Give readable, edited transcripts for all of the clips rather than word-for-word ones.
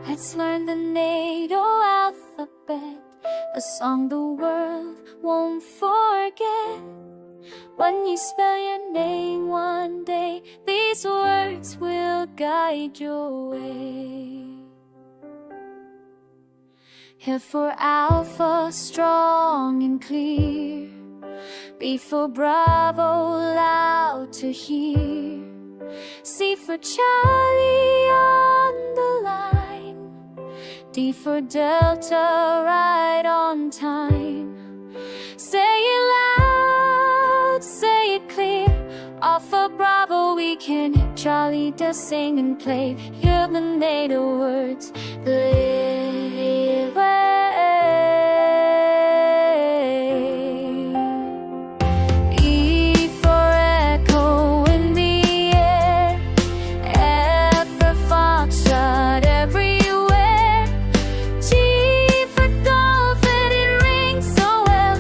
Let's learn the NATO alphabet, a song the world won't forget. When you spell your name one day, these words will guide your way. A for Alpha, strong and clear. B for Bravo, loud to hear. C for Charlie, on the line. D for Delta, right on time. Say it loud, say it clear. Alpha, Bravo, we can hear. Charlie does sing and play. Hear the NATO words, live E for echo in the air. F for foxtrot everywhere. G for golf and it rings so well.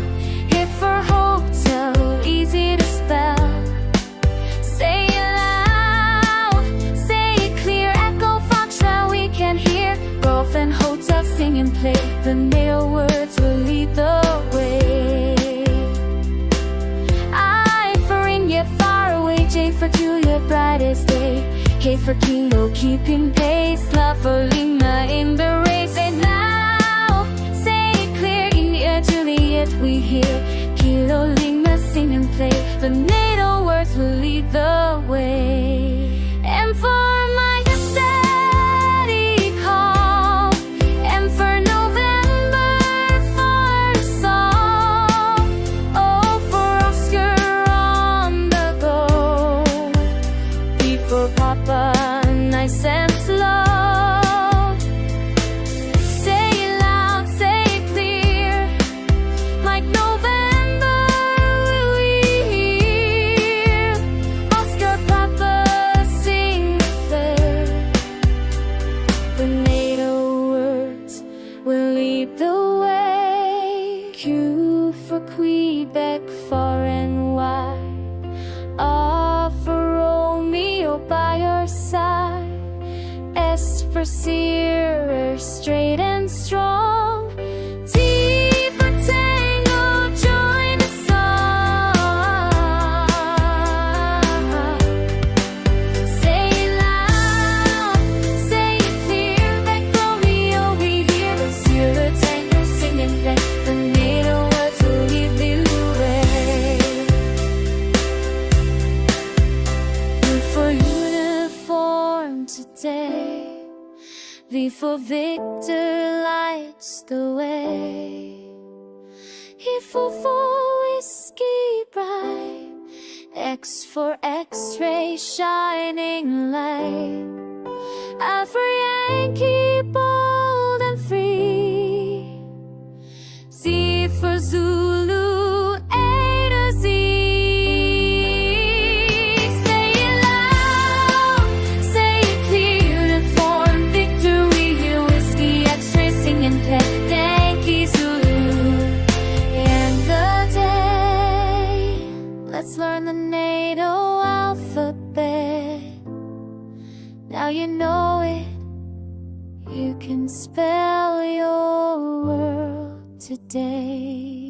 H for hotel, easy to spell. Say it loud, say it clear. Echo, foxtrot, we can hear. Golf and hotel, sing and play. The NATO words will lead the way. I for India, far away. J for Julia, brightest day. K for Kilo, keeping pace. Love for Lima, in the race. And now, say it clear. India, Juliet, we hear. Kilo, Lima, sing and play. The NATO words will lead the way. M for majesty, calm. M for November, for song. O for Oscar, on the go. P for Papa, nice and slow. Say it loud, say it clear. Like November, we hear. Oscar, Papa, sing there. The NATO words will lead the way. Q for Quebec, far and wide. R for Romeo, by your side. S for Sierra, straight and strong. T for Tango, join the song. Say it loud, say it clear. Back Romeo, we hear. The Sierra Tango, sing and play. The NATO words will lead the way. U for uniform today. V for Victor, lights the way. E for whiskey bright. X for X-ray, shining light. I for Yankee, bold and free. Z for Zulu, A to Z. Say it loud, say it clear. Uniform, Victor, we hear. Whiskey, X-ray, sing and play. Yankee, Zulu, and the day. Let's learn the NATO alphabet. Now you know it. You can spell your world today.